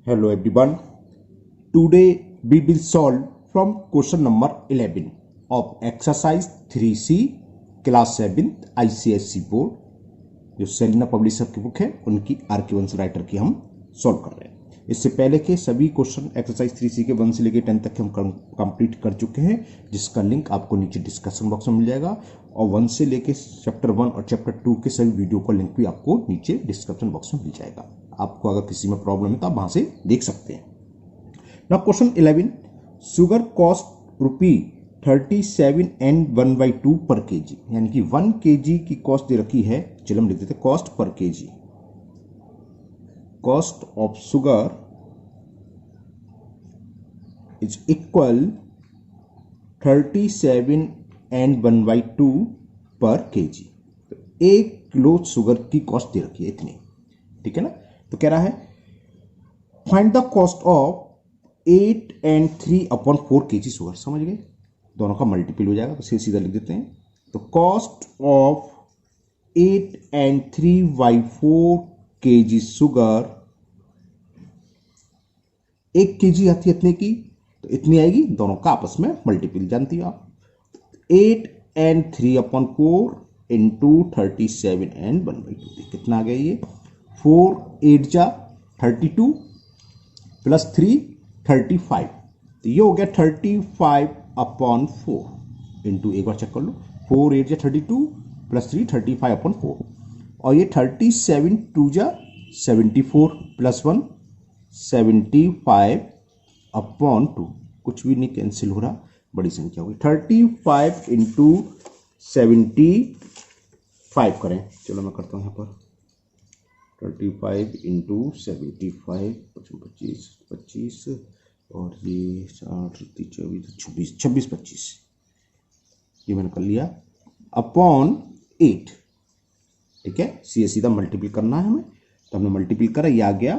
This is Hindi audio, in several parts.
Hello everyone. Today we will solve from question number 11 of exercise 3C class 7th ICSE board. जो सेलिना पब्लिशर की बुक है उनकी आर.के. वंश राइटर की हम सॉल्व कर रहे हैं. इससे पहले के सभी क्वेश्चन एक्सरसाइज 3C के 1 से लेकर 10 तक हम कंप्लीट कर चुके हैं, जिसका लिंक आपको नीचे डिस्कशन बॉक्स में मिल जाएगा. और 1 से लेकर चैप्टर 1 और चैप्टर 2 के सभी वीडियो का लिंक भी आपको नीचे डिस्क्रिप्शन बॉक्स में मिल जाएगा. आपको अगर किसी में प्रॉब्लम है तो आप वहां से देख सकते हैं. Now question 11, sugar cost ₹37 and 1/2 पर केजी, यानी कि 1 केजी की कॉस्ट दे रखी है. चलो हम लिख देते हैं cost per KG. Cost of sugar is equal 37 and 1/2 पर केजी. तो 1 किलो शुगर की कॉस्ट दे रखी है इतनी, ठीक है ना. तो कह रहा है find the cost of 8 and 3/4 KG sugar. समझ गए, दोनों का मल्टीपल हो जाएगा तो सीधा लिख देते हैं. तो cost of 8 and 3/4 KG sugar, 1 KG आती है इतने की तो इतनी आएगी, दोनों का आपस में मल्टीपल जानती हो आप. 8 and 3/4 इंटू 37 and 1/2 कितना आ गया ये 4 8 जा 32 प्लस 3 35. तो ये हो गया 35/4 इंटू, एक बार चेक कर लो, 4 8 जा 32 प्लस 3 35/4. और ये 37 2 जा 74 प्लस 1 75/2. कुछ भी नहीं कैंसिल हो रहा, बड़ी संख्या होगी. 35 इंटू 75 करें. चलो मैं करता हूँ यहाँ पर 35 इंटू 75 25 25 और ये 4 24 26 25, ये मैंने कर लिया अपॉन 8. ठीक है, सीधा मल्टीपल करना है हमें, तो हमने मल्टीपल करा, ये आ गया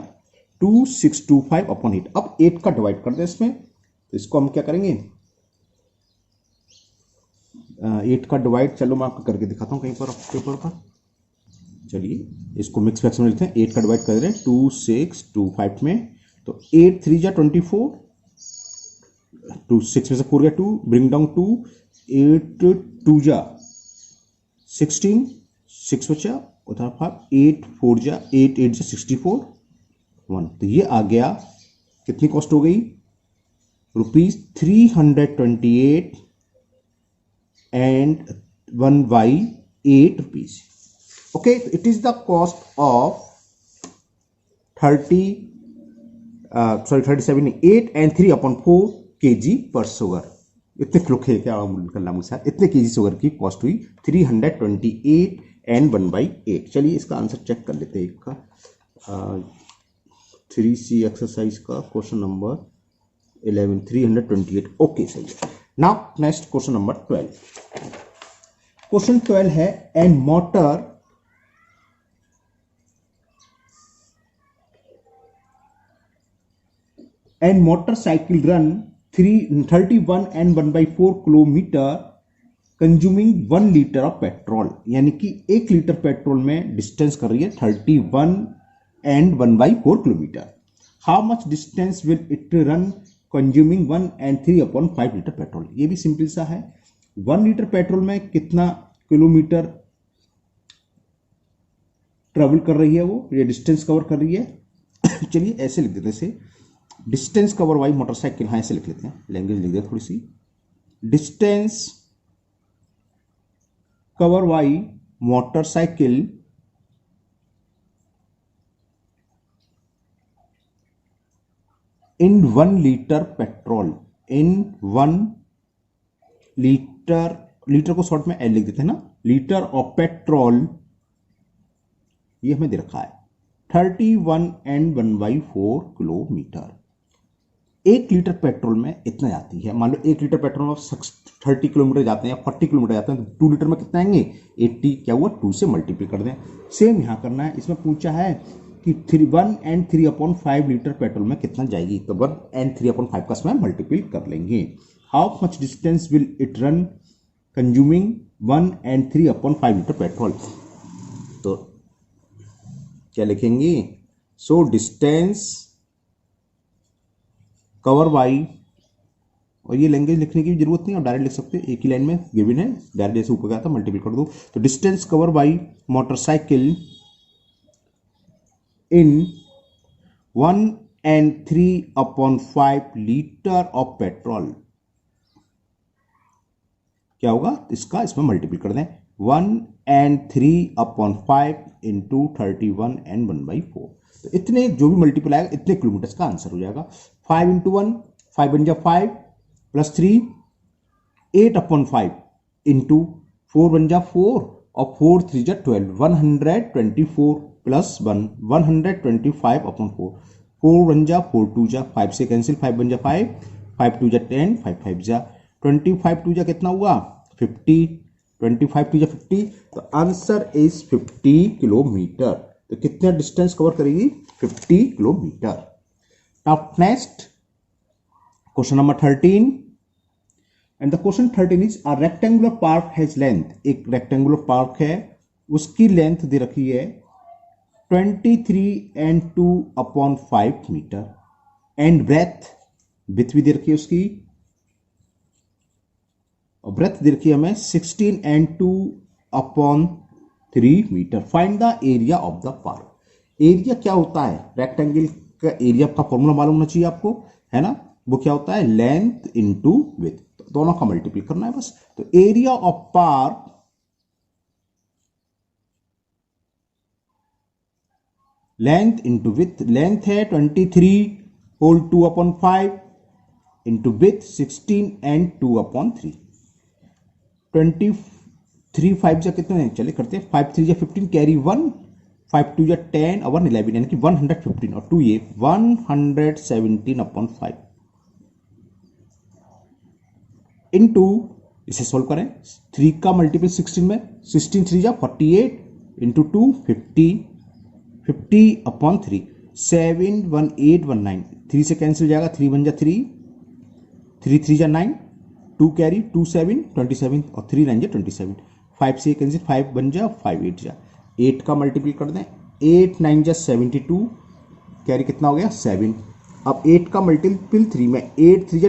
2625/8. अब 8 का डिवाइड कर दे इसमें, तो इसको हम क्या करेंगे 8 का डिवाइड, चलो मैं आपको करके दिखाता हूँ कहीं पर पेपर पर. चलिए इसको मिक्स फ्रैक्शन में लिखते हैं. 8 का डिवाइड कर रहे हैं 2625 में, तो 8 3 जा 24, 2 6 में से 4 गया 2, ब्रिंग डाउन 2, 8 2 जा 16, 6 बचा उधर 5, 8 4 जा 8 8 जा 64 1. तो ये आ गया, कितनी कॉस्ट हो गई ₹328 and 1/8 Okay, it is the cost of 37 8 and 3/4 kg per sugar. इतने क्लुक है क्या करना मुझे, इतने केजी शुगर की कॉस्ट हुई 328 and 1/8. चलिए इसका आंसर चेक कर लेते हैं. एक का 3C एक्सरसाइज का क्वेश्चन नंबर 11 328. ओके सही है. Now next question number 12. Question 12 है an motorcycle run 31 and 1/4 kilometre consuming 1 litre of petrol, यानी कि 1 लीटर पेट्रोल में डिस्टेंस कर रही है 31 and 1/4 kilometre. How much distance will it run consuming 1 and 3/5 litre petrol. ये भी सिंपल सा है, 1 लीटर पेट्रोल में कितना किलोमीटर ट्रेवल कर रही है वो, ये डिस्टेंस कवर कर रही है. चलिए ऐसे लिख देते हैं, डिस्टेंस कवर वाई मोटरसाइकिल, हाँ ऐसे लिख लेते हैं, लैंग्वेज लिख देते थोड़ी सी. डिस्टेंस कवर वाई मोटरसाइकिल इन 1 लीटर पेट्रोल, इन 1 लीटर, लीटर को शॉर्ट में एल लिख देते हैं ना, लीटर ऑफ पेट्रोल, ये हमें दे रखा है 31 and 1/4 किलोमीटर. 1 लीटर पेट्रोल में इतना जाती है. मान लो 1 लीटर पेट्रोल में 30 किलोमीटर जाते हैं या 40 किलोमीटर जाते हैं, तो 2 लीटर में कितना आएंगे 80. क्या हुआ 2 से मल्टीप्लाई कर दें. सेम यहां करना है. इसमें पूछा है कि 1 and 3/5 लीटर पेट्रोल में कितना जाएगी, तो 1 and 3/5 का इसमें मल्टीप्लाई कर लेंगे. How much distance will it run consuming 1 and 3/5 litre petrol. तो क्या लिखेंगे, सो डिस्टेंस कवर बाई, और ये लैंग्वेज लिखने की जरूरत नहीं, आप डायरेक्ट लिख सकते हैं, एक ही लाइन में गिवन है, डायरेक्ट जैसे ऊपर गया था मल्टीपल कर दो। तो distance cover by motorcycle in 1 and 3/5 litre of petrol, क्या होगा इसका, इसमें मल्टीपल कर दें 1 and 3/5 इंटू 31 and 1/4। तो इतने जो भी मल्टीपल आएगा इतने किलोमीटर का आंसर हो जाएगा। 5 इंटू 1 5 बन जाए 5 प्लस 3 8/5 इंटू 4 बन जा 4 और 4 3 जा 12 124 प्लस 1 125/4 4 बन जा 4 2 जा 5 से कैंसिल 5 बन जा 5 5 2 जा 10 5 5 जा 25 2 जा कितना हुआ 50 25 2 जा 50। तो आंसर इज 50 किलोमीटर। तो कितना डिस्टेंस कवर करेगी 50 kilometre. Now next question number 13 and the question 13 is a rectangular park has length, एक रेक्टेंगुलर पार्क है उसकी लेंथ दे रखी है 23 and 2/5 मीटर एंड ब्रेथ भी दे रखी है उसकी, और ब्रेथ दे रखी है हमें 16 and 2/3 metre. Find the area of the park. Area क्या होता है, रेक्टेंगल का एरिया का फॉर्मूला मालूम होना चाहिए आपको, है ना, वो क्या होता है लेंथ इंटू विड्थ, तो दोनों का मल्टीप्लाई करना है बस। तो area of park length into with, length है 23 होल 2/5 इंटू विथ 16 and 2/3। 23 5 जा कितने हैं, चले करते हैं 5 3 जा 15 कैरी 1 5 2 जा 10 और 1 11 यानी कि 115 और 2 ये 117/5 इंटू, इसे सोल्व करें 3 का मल्टीपल 16 में 16 3 जा 48 इंटू 2 50 50/3 71819 3 से कैंसिल जाएगा 3 बन जा 3 3 3 जा 9 2 कैरी 2 7 27 और 3 9 जा 27 5 से कैंसिल 5 बन जा 5 8 जा 8 का मल्टीपल कर दें 8 9 जा 72 कैरी कितना हो गया 7। अब 8 का मल्टीपल 3 में 8 3 जा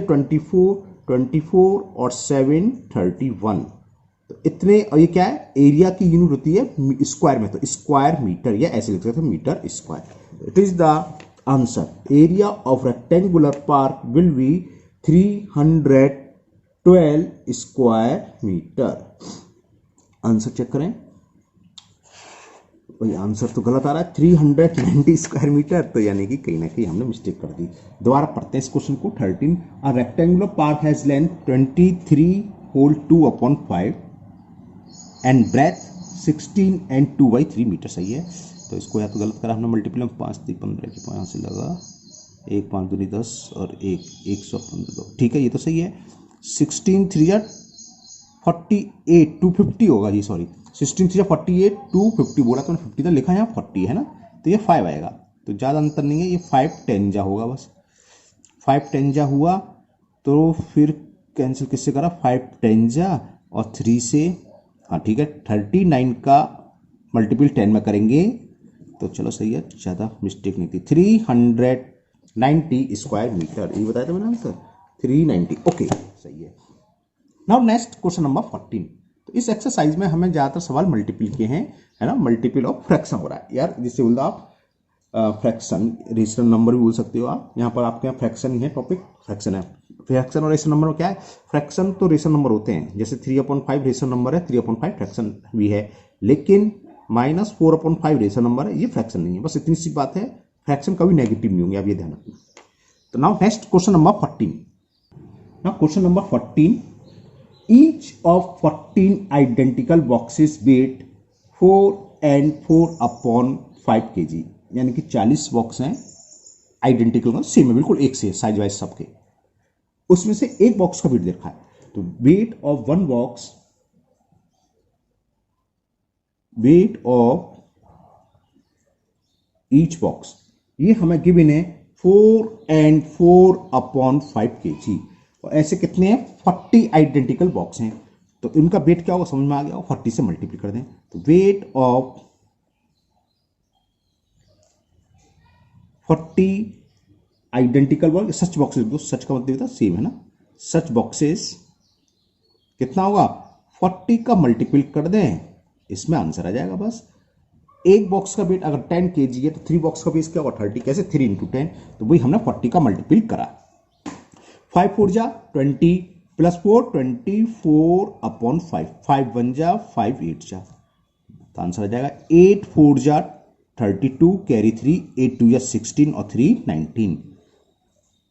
24 और 7 31। तो इतने, और ये क्या है एरिया की यूनिट होती है स्क्वायर में, तो स्क्वायर मीटर या ऐसे लिख सकते हैं metre square. It is the answer area of rectangular park will be 312 square metre. Answer check करें, भाई आंसर तो गलत आ रहा है 390 स्क्वायर मीटर, तो यानी कि कहीं ना कहीं हमने मिस्टेक कर दी। दोबारा पढ़ते हैं इस क्वेश्चन को 13 a rectangular park has length 23 whole 2/5 and breadth 16 and 2/3 metre. सही है, तो इसको या तो गलत करा हमने मल्टीपल में 5 3 15 के 5 से लगा 1 5 2 10 और 1 115, ठीक है ये तो सही है। 16 3 48 250 होगा जी, सॉरी 16 3 48 250 बोला तो 50 तो लिखा है यहाँ 40 है ना, तो ये 5 आएगा, तो ज़्यादा अंतर नहीं है, ये 5 10 जा होगा बस 5 10 जा हुआ, तो फिर कैंसिल किससे करा 5 10 जा और 3 से, हाँ ठीक है 39 का मल्टीपल 10 में करेंगे तो चलो सही है, ज़्यादा मिस्टेक नहीं थी। 390 स्क्वायर मीटर, ये बताया था मैंने आंसर 390। ओके सही है। Now next question number 14। तो इस एक्सरसाइज में हमें ज़्यादातर सवाल मल्टीपल के हैं, है ना, मल्टीपल ऑफ फ्रैक्शन हो रहा है यार, जिससे बोलते आप फ्रैक्शन, रेशनल नंबर भी बोल सकते हो आप, यहाँ पर आपके यहाँ फ्रैक्शन ही है, टॉपिक फ्रैक्शन है। फ्रैक्शन और रेशनल नंबर क्या है, फ्रैक्शन तो रेशनल नंबर होते हैं, जैसे 3/5 रेशनल नंबर है, 3/5 फ्रैक्शन भी है, लेकिन -4/5 रेशनल नंबर है, ये फ्रैक्शन नहीं है। बस इतनी सी बात है, फ्रैक्शन कभी नेगेटिव नहीं होंगे, आप ये ध्यान रखना। तो now next question number 14। Now question number 14, each of 14 identical boxes weight 4 and 4/5 kg, यानी कि 40 बॉक्स हैं आइडेंटिकल, सेम है बिल्कुल एक से साइज वाइज सबके, उसमें से एक बॉक्स का वेट दे रखा है। तो weight of one box, weight of each box, ये हमें गिवन है 4 and 4/5 kg, और ऐसे कितने हैं 40 आइडेंटिकल बॉक्स हैं, तो इनका वेट क्या होगा समझ में आ गया, 40 से मल्टीप्लाई कर दें, तो weight of 40 identical box, such boxes लिख दो, सच का मतलब होता सेम है ना, सच बॉक्सेस कितना होगा 40 का मल्टीपल कर दें, इसमें आंसर आ जाएगा। बस एक बॉक्स का वेट अगर 10 kg है तो 3 बॉक्स का वेट क्या होगा 30, कैसे 3 इंटू 10, तो वही हमने 40 का मल्टीपल करा। 5 4 जा 20 प्लस 4 24 अपॉन 5, 5 1 जा 5 8 जा, तो आंसर आ जाएगा 8 4 जा 32 कैरी 3, 8 2 जा 16 और 3 19,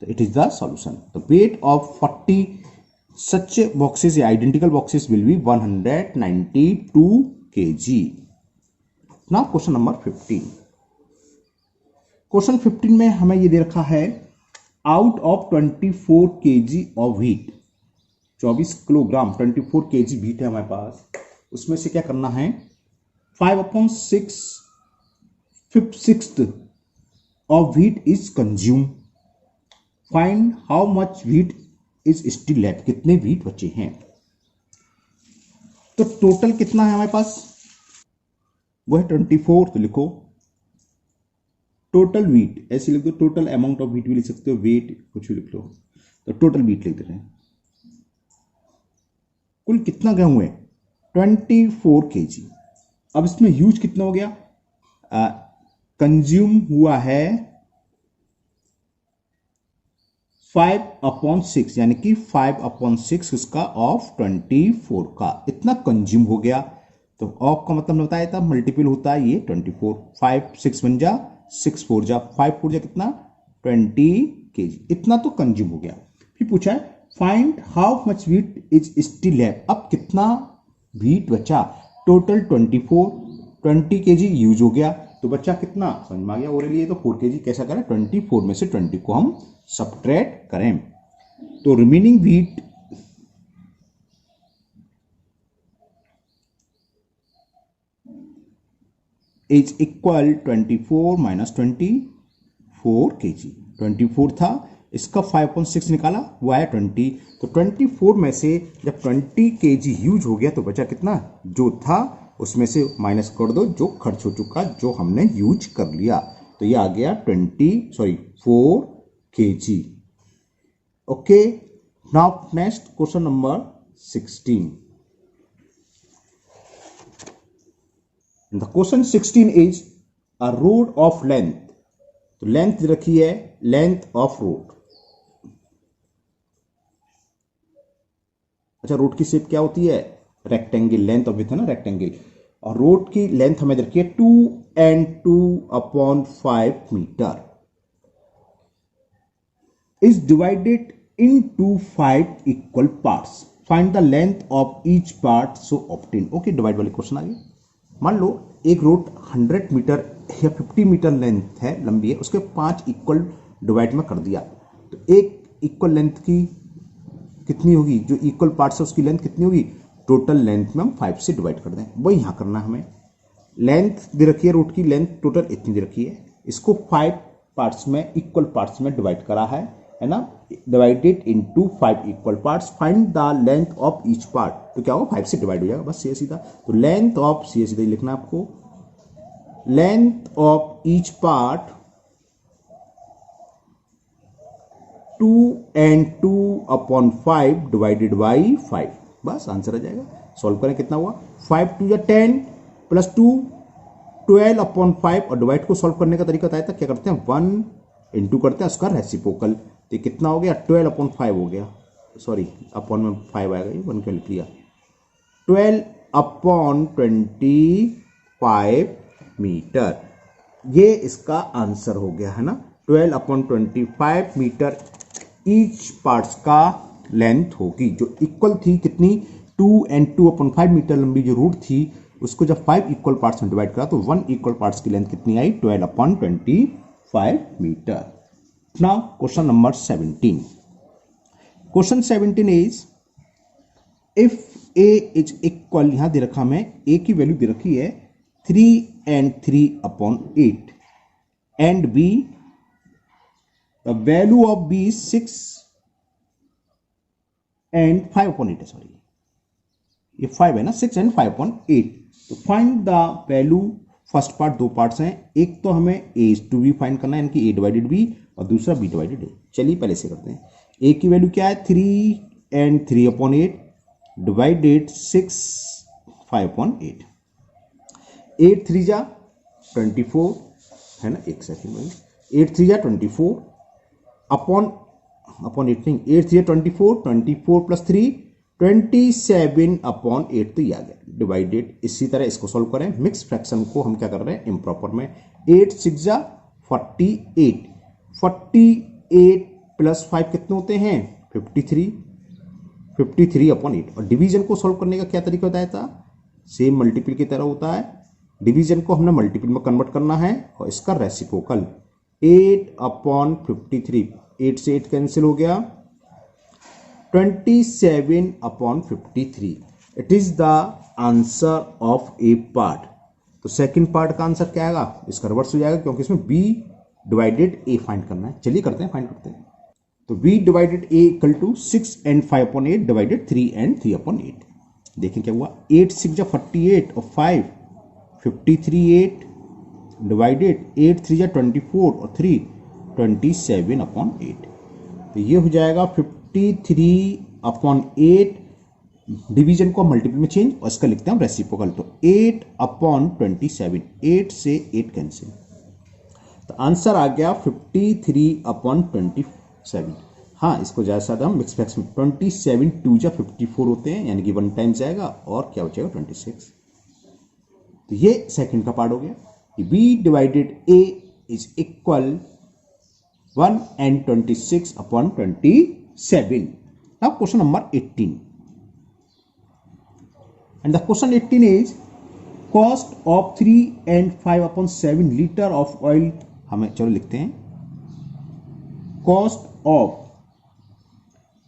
तो it is the solution. The weight of 40 such boxes या identical boxes will be 192 kg. Now question number 15. Question 15 में हमें ये दे रखा है out of 24 kg of wheat, 24 kilogram 24 kg wheat है हमारे पास, उसमें से क्या करना है 5/6 5/6 of wheat is consume, find how much wheat is still left, कितने व्हीट बचे हैं। तो टोटल कितना है हमारे पास, वो है 24, तो लिखो टोटल व्हीट, ऐसे लिख दो, टोटल अमाउंट ऑफ व्हीट भी लिख सकते हो, वेट कुछ भी लिख लो, तो टोटल व्हीट लिख दे रहे हैं। कुल कितना गेहूं है 24 kg। अब इसमें यूज कितना हो गया, कंज्यूम हुआ है 5/6, यानी कि 5/6 इसका ऑफ 24 का इतना कंज्यूम हो गया, तो ऑफ का मतलब बताया था मल्टीपल होता है ये 24, 5 6 1 जा 6 4 जा 5 4 जा कितना 20 kg, इतना तो कंज्यूम हो गया। फिर पूछा है find how much wheat is still left, अब कितना व्हीट बचा, टोटल 20 kg यूज हो गया, तो बच्चा कितना समझ में आ गया, और लिए तो 4 kg कैसा करें 24 में से 20 को हम सब्ट्रैक्ट करें, तो remaining wheat is equal 24 minus 24 kg, 24 था इसका 5/6 निकाला वो आया 20, तो 24 में से जब 20 kg यूज हो गया तो बचा कितना, जो था उसमें से माइनस कर दो जो खर्च हो चुका, जो हमने यूज कर लिया, तो ये आ गया 4 kg। Okay, now next question number 16। The question 16 is a road of length, तो लेंथ रखी है, लेंथ ऑफ रोड। अच्छा, रोड की शेप क्या होती है रेक्टेंगल, लेंथ ऑफ विथ है ना रेक्टेंगल, और रोड की लेंथ हमें रखी है 2n2/5 metre is divided into 5 equal parts. Find the length of each part so obtain. Okay, divide वाले क्वेश्चन आ गए। मान लो एक रोड 100 मीटर या 50 मीटर लेंथ है, लंबी है, उसके 5 इक्वल डिवाइड में कर दिया, तो एक इक्वल लेंथ की कितनी होगी, जो इक्वल पार्ट्स है उसकी लेंथ कितनी होगी, टोटल लेंथ में हम 5 से डिवाइड कर दें, वही यहां करना है हमें। लेंथ दे रखी है रोड की, लेंथ टोटल इतनी दे रखी है, इसको 5 पार्ट्स में इक्वल पार्ट्स में डिवाइड करा है ना, divided into 5 equal parts, find the length of each part, तो क्या होगा 5 से डिवाइड हो जाएगा, बस सीधा सीधा, तो लेंथ ऑफ सीधा सीधा लिखना आपको, length of each part 2n2/5 divided by 5, बस आंसर आ जाएगा। सॉल्व करें कितना हुआ 5 2 या 10 प्लस 2 12/5, और डिवाइड को सॉल्व करने का तरीका बताया था, क्या करते हैं 1 इंटू करते हैं उसका रेसिप्रोकल, तो कितना हो गया 12/5 हो गया, सॉरी अपॉन में 5 आएगा, ये 1 क्यों लिख लिया, 12/25 मीटर, ये इसका आंसर हो गया है ना, 12/25 मीटर ईच पार्ट्स का लेंथ होगी, जो इक्वल थी कितनी 2n2/5 मीटर लंबी जो रूट थी, उसको जब 5 इक्वल पार्ट्स में डिवाइड करा तो 1 इक्वल पार्ट्स की लेंथ कितनी आई 12/25 metre. Now question number 17। Question 17 is if a is equal, यहां दे रखा हमें a की वैल्यू दे रखी है 3n3/8 and b the value of b 6 and 5/8 है, सॉरी ये 5 है ना, 6 and 5/8, तो find the value, first part दो पार्ट्स हैं, एक तो हमें a is to b find करना है, यानी कि a डिवाइडेड b, और दूसरा b डिवाइडेड a। चलिए पहले से करते हैं। a की वैल्यू क्या है 3 and 3/8 डिवाइडेड 6 5/8। 8 3 जा 24 है ना, एक सेकेंड में 8 3 जा 24 अपॉन 8 नहीं, 8 3 24 24 प्लस 3 27/8 तो ये आ गया डिवाइडेड। इसी तरह इसको सॉल्व करें। मिक्स फ्रैक्शन को हम क्या कर रहे हैं इम्प्रॉपर में। 8 6 जा 48 48 प्लस 5 कितने होते हैं 53 53/8। और डिवीजन को सॉल्व करने का क्या तरीका बताया था, सेम मल्टीपल की तरह होता है। डिवीजन को हमने मल्टीपल में कन्वर्ट करना है और इसका रेसिप्रोकल 8/53। 8 से 8 कैंसिल हो गया 27/53। It is the answer of A part. तो सेकंड पार्ट का आंसर क्या आएगा, इसका रिवर्स हो जाएगा क्योंकि इसमें b डिवाइडेड a फाइंड करना है। चलिए करते हैं, फाइंड करते हैं। तो b divided a equal to 6 and 5/8 divided 3 and 3/8। देखें क्या हुआ, 8 6 जा 48 और 5 53/8 डिवाइडेड 8 3 जा 24 और 3 27/8। तो ये हो जाएगा 53/8। डिवीजन को मल्टीपल में चेंज और इसका लिखते हैं हम रेसिप्रोकल। तो 8/27, 8 से 8 कैंसिल, तो आंसर आ गया 53/27। हाँ, इसको ज़्यादा से ज़्यादा हम मिक्स फ्रैक्शन 27 2 जा 54 होते हैं, यानी कि 1 टाइम जाएगा और क्या बचेगा 26। तो ये सेकंड का पार्ट हो गया। b divided a is equal 1 and 26/27। Now question number 18, and the question 18 is cost of 3 and 5/7 liter of oil। हमें चलो लिखते हैं cost of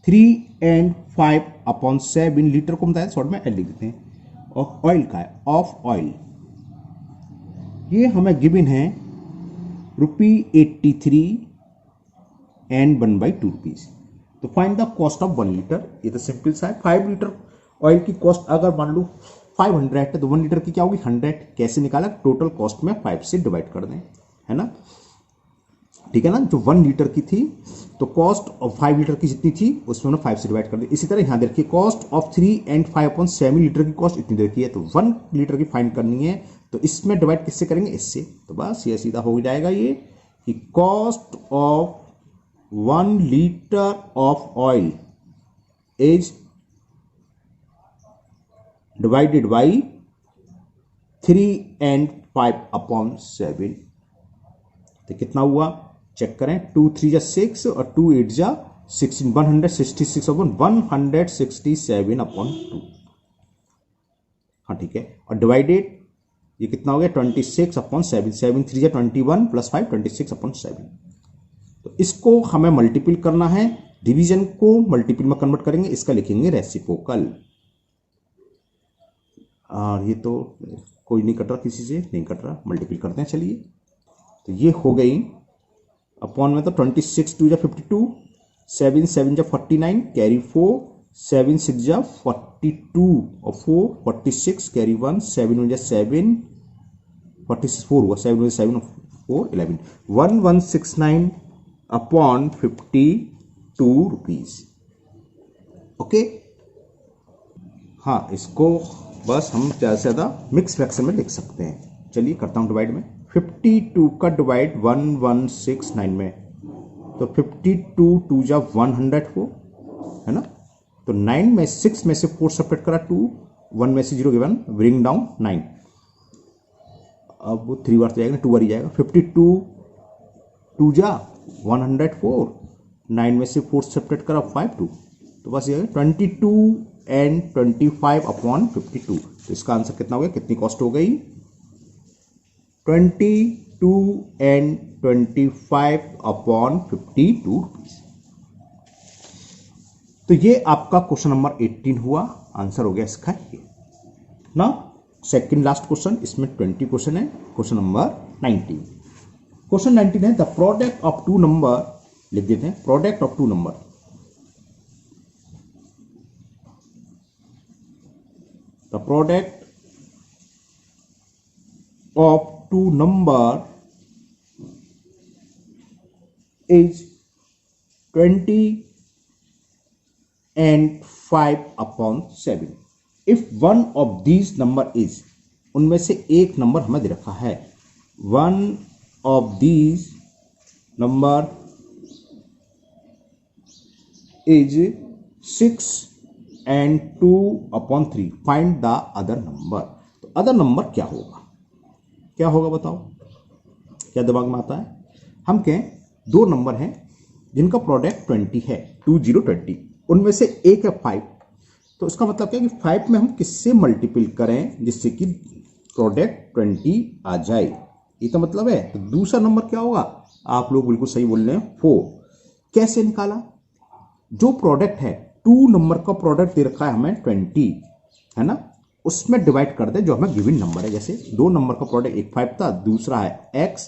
3 and 5/7 लीटर को बताया शॉर्ट में L लिख देते हैं, और ऑयल का है ऑफ ऑयल। ये हमें गिवन है ₹83 and 1/2 रुपीज। तो find the cost of 1 litre. ये तो सिंपल सा है। 5 लीटर ऑयल की कॉस्ट अगर मान लो 500 है तो 1 लीटर की क्या होगी 100। कैसे निकाला, टोटल कॉस्ट में 5 से डिवाइड कर दें, है ना, ठीक है ना। जो 1 लीटर की थी तो कॉस्ट ऑफ 5 लीटर की जितनी थी उसमें 5 से डिवाइड कर दें। इसी तरह यहां देखिए कॉस्ट ऑफ 3 and 5/7 लीटर की कॉस्ट इतनी देर की है, तो 1 लीटर की फाइंड करनी है तो इसमें डिवाइड किससे करेंगे, इससे। तो बस ये सीधा हो जाएगा ये कि cost of 1 liter of oil is divided by 3 and 5/7। तो कितना हुआ चेक करें, 2 3 जा 6 और 2 8 जा 16, 167/2। हाँ ठीक है, और डिवाइडेड ये कितना हो गया 26/7, 7 3 जा 21 प्लस 5 26/7। तो इसको हमें मल्टीपल करना है, डिवीजन को मल्टीपल में कन्वर्ट करेंगे, इसका लिखेंगे रेसिप्रोकल। और ये तो कोई नहीं कट रहा, किसी से नहीं कट रहा, मल्टीपल करते हैं। चलिए, तो ये हो गई अपॉन में तो 26 2 जा 52, 7 7 जा 49 कैरी 4, 7 6 जा 42 और 4 46 कैरी 1, 7 1 जा 7 46 4 हुआ, 7 1 7 4 11 1169/52 रुपीज। ओके, हाँ, इसको बस हम ज़्यादा से ज़्यादा मिक्स फ्रैक्शन में लिख सकते हैं। चलिए करता हूँ डिवाइड में। 52 का डिवाइड 1169 में, तो 52 2 जा 100 हो, है ना। तो 9 में 6 में से 4 सेपरेट करा 2, 1 में से 0 गिवन, ब्रिंग डाउन 9। अब वो 3 बार तो जाएगा, 2 बार ही जाएगा। 52 2 जा 104, 9 में से 4 सेपरेट करा 5 2, तो बस ये 22 and 25/52। तो इसका आंसर कितना हो गया, कितनी कॉस्ट हो गई 22 and 25/52 रुपीज। तो ये आपका क्वेश्चन नंबर 18 हुआ, आंसर हो गया इसका ये ना। सेकंड लास्ट क्वेश्चन, इसमें 20 क्वेश्चन है। क्वेश्चन नंबर 19, क्वेश्चन 19 है द प्रोडक्ट ऑफ 2 नंबर, लिख देते हैं product of 2 number. The product of 2 number is 20 and 5 upon 7. If one of these number is, उनमें से एक नंबर हमें दे रखा है, one of these number is 6 and 2 upon 3. Find the other number. तो अदर नंबर क्या होगा, क्या होगा बताओ, क्या दिमाग में आता है? हम कहें दो नंबर हैं जिनका प्रोडक्ट 20 है, 20, उनमें से एक है 5. तो इसका मतलब क्या है कि 5 में हम किससे मल्टीपल करें जिससे कि प्रोडक्ट 20 आ जाए, ये तो मतलब है. तो दूसरा नंबर क्या होगा, आप लोग बिल्कुल सही बोल रहे हैं, 4. कैसे निकाला, जो प्रोडक्ट है 2 नंबर का प्रोडक्ट दे रखा है हमें 20 है ना, उसमें डिवाइड कर दे जो हमें गिवन नंबर है. जैसे 2 नंबर का प्रोडक्ट, एक 5 था, दूसरा है x,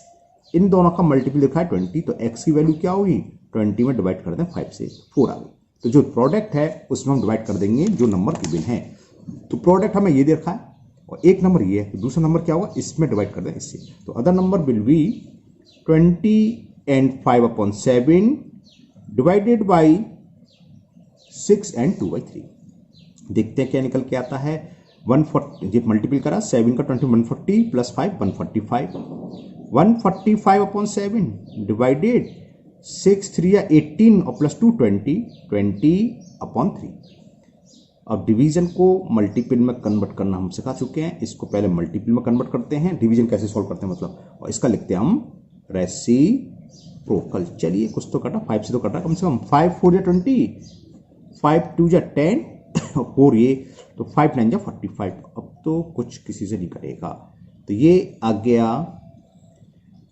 इन दोनों का मल्टीपल लिखा है 20, तो x की वैल्यू क्या होगी, 20 में डिवाइड कर दें 5 से, 4 आ गई. तो जो प्रोडक्ट है उसमें हम डिवाइड कर देंगे जो नंबर गिवन है. तो प्रोडक्ट हमें ये दे रखा है और एक नंबर ये है, तो दूसरा नंबर क्या होगा, इसमें डिवाइड कर दें इससे. तो other number will be 20 and 5 upon 7 divided by 6 and 2/3. देखते हैं क्या निकल के आता है. 140 ये मल्टीपल करा, 7 का 20, 140 प्लस 5 145. 145 अपॉन 7 डिवाइडेड 6 3 या 18 और प्लस 2 20 अपॉन 3. अब डिवीजन को मल्टीपल में कन्वर्ट करना हम सिखा चुके हैं, इसको पहले मल्टीपल में कन्वर्ट करते हैं. डिवीजन कैसे सॉल्व करते हैं मतलब, और इसका लिखते हैं हम रेसिप्रोकल. चलिए कुछ तो कटा, 5 से तो कटा कम से कम. 5 4 या 20, 5 2 या 10 4 ये, तो 5 9 या 45. अब तो कुछ किसी से नहीं करेगा, तो ये आ गया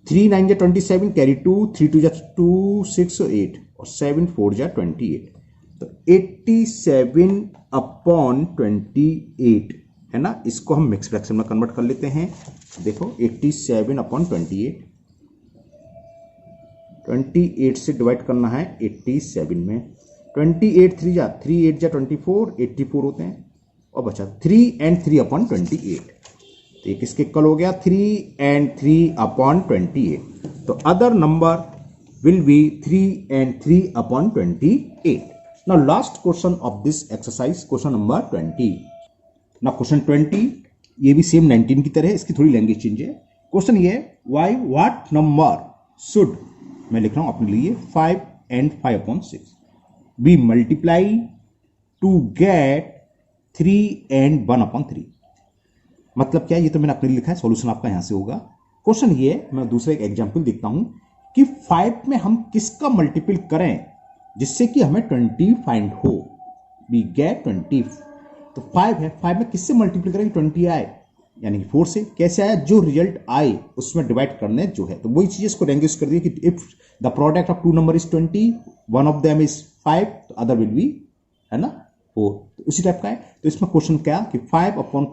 3 9 या 27, कैरी 2, 3 2 या 2 6 8 और 7 4 या 28. तो 87 अपॉन 28 है ना, इसको हम मिक्स फ्रैक्शन में कन्वर्ट कर लेते हैं. देखो 87 अपॉन 28 से डिवाइड करना है 87 में. 28 3 या 3 8 या 24, 84 होते हैं, और बचा 3 and 3 अपॉन 28. तो ये किसके इक्वल हो गया, 3 and 3 अपॉन 28. तो other number will be 3 and 3 upon 28. Now last question of this exercise, question number 20. Now question 20, ये भी सेम 19 की तरह है, इसकी थोड़ी लैंग्वेज चेंज है. क्वेश्चन ये है, why what number should, मैं लिख रहा हूं अपने लिए, 5 and 5 upon 6 we multiply to get 3 and 1 upon 3. मतलब क्या है, ये तो मैंने अपने लिए लिखा है, सॉल्यूशन आपका यहां से होगा. क्वेश्चन ये है, मैं दूसरा एक एग्जांपल देखता हूं कि 5 में हम किसका मल्टीपल करें जिससे कि हमें 20 फाइंड हो, वी गेट 20. तो 5 है, 5 में किससे मल्टीपल करेंगे 20 आए, यानी कि 4 से. कैसे आया, जो रिजल्ट आए उसमें डिवाइड करने जो है. तो वही चीज इसको लैंग्वेज कर दी कि if the product of 2 number is 20, one of them is 5, तो अदर विल बी, है ना, 4. तो उसी टाइप का है. तो इसमें क्वेश्चन क्या कि 5 अपॉन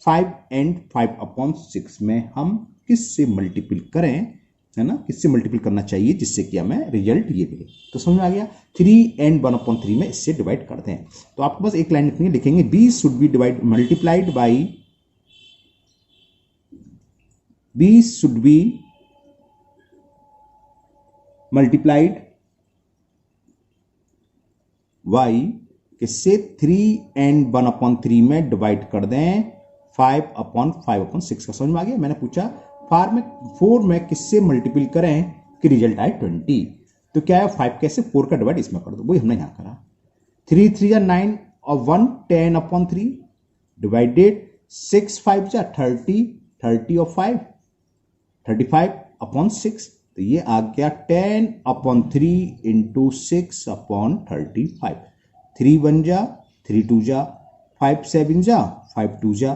5 and 5 अपॉन 6 में हम किससे मल्टीपल करें, है ना, किससे मल्टीपल करना चाहिए जिससे कि हमें रिजल्ट ये मिले. तो समझ में आ गया. 3 and 1 अपॉन 3 में इससे डिवाइड करते हैं. तो आपके पास एक लाइन लिखनी है, लिखेंगे b should be divide multiplied by, b should be multiplied y किससे, 3 and 1 अपॉन 3 में डिवाइड कर दें 5 अपॉन 5 अपॉन 6 का. समझ में आ गया. मैंने पूछा 4 में किससे मल्टीपल करें कि रिजल्ट आए 20, तो क्या है 5 कैसे, 4 का डिवाइड इसमें कर दो, वही हमने यहां करा. 3 3 या 9 और 1 10 अपॉन 3 डिवाइडेड 6 5 या 30 और 5 35 अपॉन 6. तो ये आ गया 10 अपॉन 3 इंटू 6 अपॉन 35. 3 1 जा, 3 2 जा, 5 7 जा, 5 2 जा,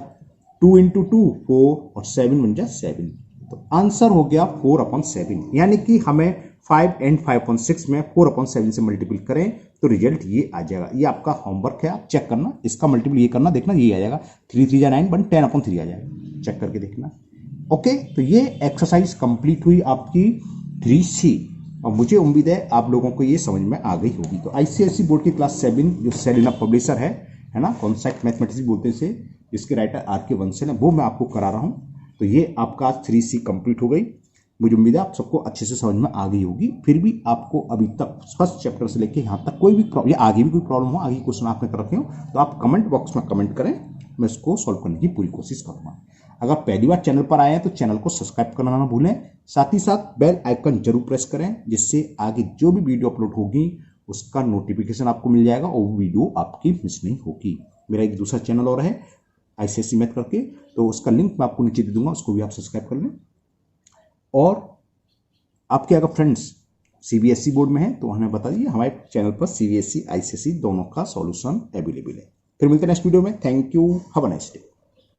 2 इंटू 2 4 और 7 1 जा 7. तो आंसर हो गया 4 अपॉन 7. यानी कि हमें 5 and 5 अपॉन 6 में 4 अपॉन 7 से मल्टीपल करें तो रिजल्ट ये आ जाएगा. ये आपका होमवर्क है, आप चेक करना, इसका मल्टीपल ये करना, देखना ये आ जाएगा. 3 3 जा 9 1 10 अपॉन 3 आ जाएगा, चेक करके देखना. ओके, तो ये एक्सरसाइज कंप्लीट हुई आपकी 3C, और मुझे उम्मीद है आप लोगों को ये समझ में आ गई होगी. तो आईसीएसई बोर्ड की क्लास 7 जो सेलिना पब्लिशर है ना, कॉन्सेप्ट मैथमेटिक्स बोलते हैं इसे, जिसके राइटर आर के वंसल है, वो मैं आपको करा रहा हूं. तो ये आपका 3C कंप्लीट हो गई. मुझे उम्मीद है आप सबको अच्छे से समझ में आ गई होगी। फिर भी आपको अभी तक फर्स्ट चैप्टर से लेके यहाँ तक कोई भी प्रॉब्लम या आगे भी कोई प्रॉब्लम हो, आगे क्वेश्चन आपने कर रखे हो, तो आप कमेंट बॉक्स में कमेंट करें, मैं इसको सॉल्व करने की पूरी कोशिश करूँगा। अगर पहली बार चैनल पर आए हैं तो चैनल को सब्सक्राइब करना ना भूलें, साथ ही साथ बेल आइकन जरूर प्रेस करें, जिससे आगे जो भी वीडियो अपलोड होगी उसका नोटिफिकेशन आपको मिल जाएगा और वो वीडियो आपकी मिस नहीं होगी। मेरा एक दूसरा चैनल और है ICSE मैथ करके, तो उसका लिंक मैं आपको नीचे दे दूंगा, उसको भी आप सब्सक्राइब कर लें। और आपके अगर फ्रेंड्स CBSE बोर्ड में है तो हमें बता दीजिए, हमारे चैनल पर CBSE ICSE दोनों का सॉल्यूशन अवेलेबल है। फिर मिलते हैं नेक्स्ट वीडियो में। Thank you, have a nice day.